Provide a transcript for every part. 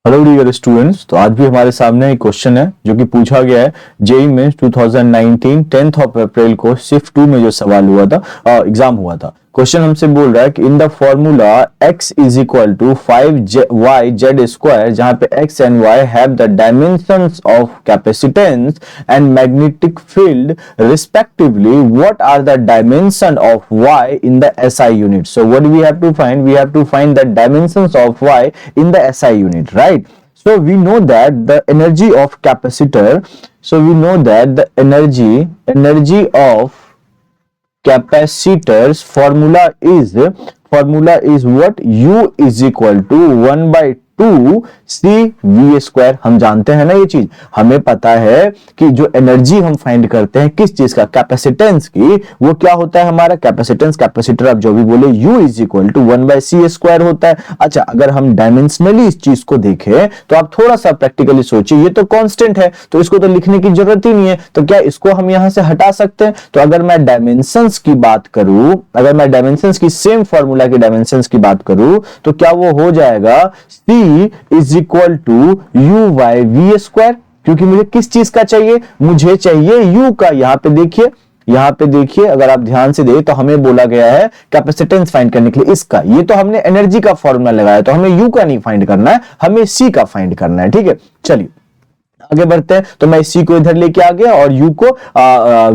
Hello dear students. तो आज भी हमारे सामने एक क्वेश्चन है जो कि पूछा गया है JEE mains 2019 10th of April को शिफ्ट 2 में जो सवाल हुआ था, एग्जाम हुआ था। क्वेश्चन हमसे बोल रहा है कि in the formula x is equal to 5y square, जहां पे x and y have the dimensions of capacitance and magnetic field respectively, what are the dimension of y in the SI unit. So what we have to find, we have to find the dimensions of y in the SI unit, right? So we know that the energy of capacitor, so we know that the energy of capacitors formula is what? U is equal to 1 by 2 CV square. हम जानते हैं ना ये चीज, हमें पता है कि जो एनर्जी हम फाइंड करते हैं किस चीज का, कैपेसिटेंस की, वो क्या होता है हमारा कैपेसिटेंस, कैपेसिटर आप जो भी बोले, U is equal to 1 by C square होता है। अच्छा, अगर हम डायमेंशनली इस चीज को देखें तो आप थोड़ा सा प्रैक्टिकली सोचिए, ये तो कांस्टेंट है तो इसको तो लिखने की जरूरत ही नहीं है, तो क्या इसको हम यहां से हटा सकते हैं? तो अगर मैं डायमेंशंस की बात करूं, अगर मैं डायमेंशंस की सेम फॉर्मूला की डायमेंशंस की बात करूं तो क्या वो हो जाएगा C is equal to U by V square, क्योंकि मुझे किस चीज का चाहिए, मुझे चाहिए U का। यहां पे देखिए अगर आप ध्यान से दें तो हमें बोला गया है कैपेसिटेंस फाइंड करने के लिए इसका, ये तो हमने एनर्जी का फॉर्मूला लगाया, तो हमें U का नहीं फाइंड करना है, हमें C का फाइंड करना है। ठीक है, चलिए आगे बढ़ते हैं। तो मैं C को इधर लेके आ गया और U को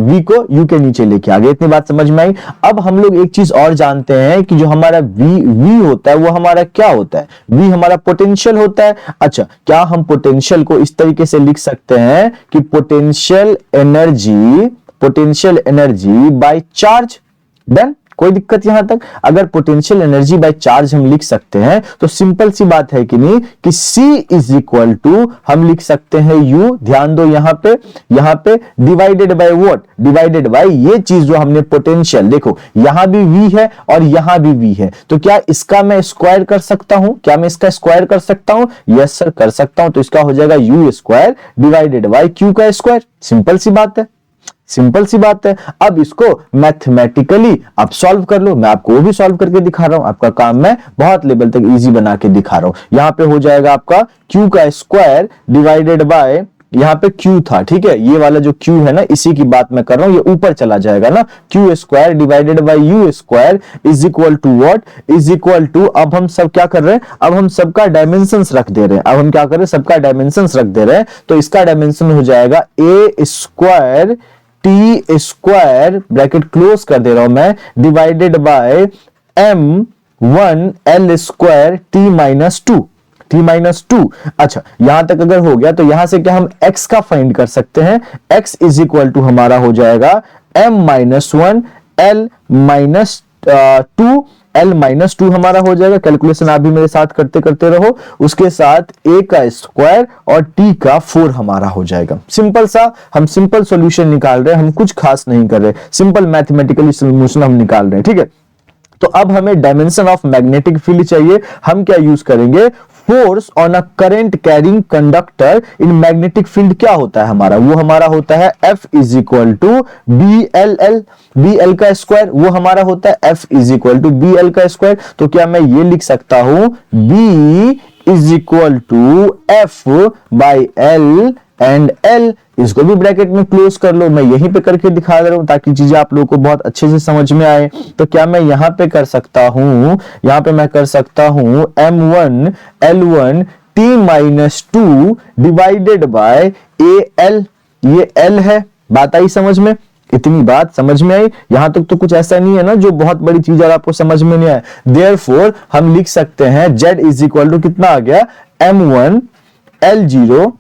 V को U के नीचे लेके आ गया। इतनी बात समझ में आई। अब हम लोग एक चीज और जानते हैं कि जो हमारा V होता है वो हमारा क्या होता है, V हमारा पोटेंशियल होता है। अच्छा, क्या हम पोटेंशियल को इस तरीके से लिख सकते हैं कि potential energy by charge? Done, कोई दिक्कत यहां तक? अगर पोटेंशियल एनर्जी बाय चार्ज हम लिख सकते हैं तो सिंपल सी बात है कि नहीं कि C इज इक्वल टू हम लिख सकते हैं U, ध्यान दो यहां पे divided by what, divided by ये चीज जो हमने पोटेंशियल, देखो यहां भी V है और यहां भी V है, तो क्या इसका मैं स्क्वायर कर सकता हूं? क्या मैं इसका स्क्वायर कर सकता हूं? यस सर, कर सकता हूं। तो इसका हो जाएगा U square divided bye Q का स्क्वायर। सिंपल सी बात है। अब इसको मैथमेटिकली आप सॉल्व कर लो, मैं आपको वो भी सॉल्व करके दिखा रहा हूं, आपका काम मैं बहुत लेवल तक इजी बना के दिखा रहा हूं। यहां पे हो जाएगा आपका Q का स्क्वायर डिवाइडेड बाय, यहां पे Q था, ठीक है, ये वाला जो Q है ना, इसी की बात मैं कर रहा हूं, ये ऊपर चला जाएगा ना, Q square divided by U square is equal to what, is equal to, अब हम सब क्या कर रहे हैं, अब हम सबका डायमेंशंस रख दे रहे हैं, अब हम क्या कर रहे हैं, सबका डायमेंशंस रख दे रहे हैं। तो इसका डायमेंशन हो जाएगा A square T square, bracket close कर दे रहा हूं मैं, divided by M1 L square T minus two. अच्छा, यहां तक अगर हो गया तो यहां से क्या हम x का फाइंड कर सकते हैं, x इज इक्वल टू हमारा हो जाएगा M-1 L minus two, L minus two हमारा हो जाएगा। कैलकुलेशन आप भी मेरे साथ करते करते रहो, उसके साथ A का स्क्वायर और T का 4 हमारा हो जाएगा। सिंपल सा, हम सिंपल सॉल्यूशन निकाल रहे हैं, हम कुछ खास नहीं कर रहे, सिंपल मैथमेटिकली सॉल्यूशन हम निकाल रहे हैं। ठीक है, तो अब हमें डायमेंशन ऑफ मैग्नेटिक फील्ड चाहिए। हम क्या यूज करेंगे, force on a current carrying conductor in magnetic field क्या होता है हमारा, वो हमारा होता है F is equal to BL का स्क्वायर, वो हमारा होता है F is equal to BL का स्क्वायर। तो क्या मैं ये लिख सकता हूं B is equal to F by L and L, इसको भी ब्रैकेट में क्लोज कर लो, मैं यहीं पे करके दिखा दे रहा हूं ताकि चीजें आप लोगों को बहुत अच्छे से समझ में आए। तो क्या मैं यहां पे कर सकता हूं, यहां पे मैं कर सकता हूं M1 L1 T minus two divided by AL, ये L है, बात आई समझ में? इतनी बात समझ में आई? यहां तक तो कुछ ऐसा नहीं है ना जो बहुत बड़ी चीज है आपको समझ में नहीं आए। देयरफॉर हम लिख सकते हैं Z इज इक्वल टू कितना आ गया, M1 L0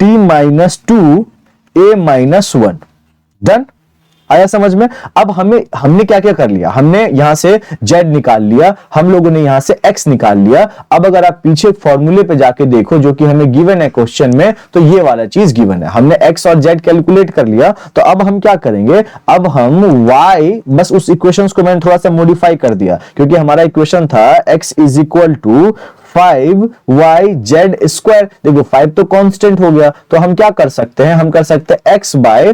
T minus two A minus 1। Done, आया समझ में? अब हमने क्या क्या कर लिया, हमने यहां से Z निकाल लिया, हम लोगों ने यहां से X निकाल लिया। अब अगर आप पीछे फॉर्मूले पे जाके देखो जो कि हमें गिवन है क्वेश्चन में, तो ये वाला चीज गिवन है, हमने X और Z कैलकुलेट कर लिया। तो अब हम क्या करेंगे, अब हम Y, बस उस इक्वेशंस को मैंने थोड़ा सा मॉडिफाई कर दिया, क्योंकि हमारा इक्वेशन था X is equal to 5yz²। देखो 5 तो कांस्टेंट हो गया, तो हम क्या कर सकते हैं, हम कर सकते हैं x बाय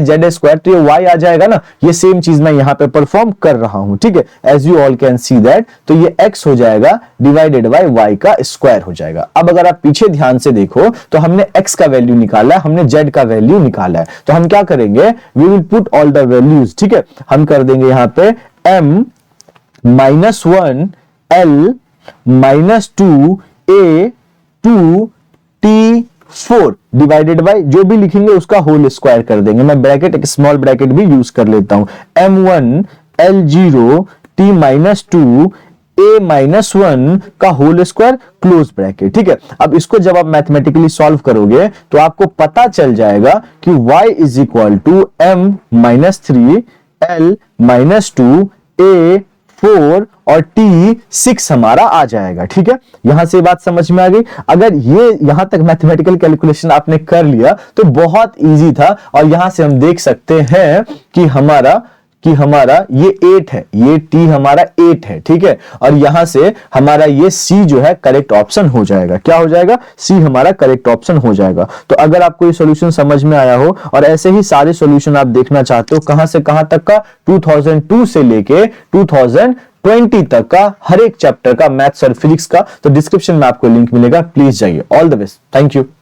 z², तो ये y आ जाएगा ना। ये सेम चीज मैं यहां पे परफॉर्म कर रहा हूं, ठीक है, as you all can see that. तो ये x हो जाएगा डिवाइडेड बाय y का स्क्वायर हो जाएगा। अब अगर आप पीछे ध्यान से देखो तो हमने x का वैल्यू निकाला है, हमने z का वैल्यू निकाला है, तो हम क्या करेंगे, we will put all the values, ठीक है। हम कर देंगे यहां पे m -1 l -2 a 2 t4 divided by जो भी लिखेंगे उसका होल स्क्वायर कर देंगे। मैं ब्रैकेट, एक स्मॉल ब्रैकेट भी यूज कर लेता हूं। m1 l0 t -2 a -1 का होल स्क्वायर क्लोज ब्रैकेट, ठीक है। अब इसको जब आप मैथमेटिकली सॉल्व करोगे तो आपको पता चल जाएगा कि y is equal to m -3 l -2 a 4 और t6 हमारा आ जाएगा, ठीक है। यहां से बात समझ में आ गई। अगर ये यहां तक मैथमेटिकल कैलकुलेशन आपने कर लिया तो बहुत इजी था, और यहां से हम देख सकते हैं कि हमारा ये 8 है, ये t हमारा 8 है, ठीक है। और यहां से हमारा ये c जो है करेक्ट ऑप्शन हो जाएगा। क्या हो जाएगा, c हमारा करेक्ट ऑप्शन हो जाएगा। तो अगर आपको ये सॉल्यूशन समझ में आया हो और ऐसे ही सारे सॉल्यूशन आप देखना चाहते हो कहां से कहां तक का, 2002 से लेके 2020 तक का हर एक चैप्टर का मैथ्स और फिजिक्स का, तो डिस्क्रिप्शन में आपको लिंक मिलेगा, प्लीज जाइए। All the best, thank you.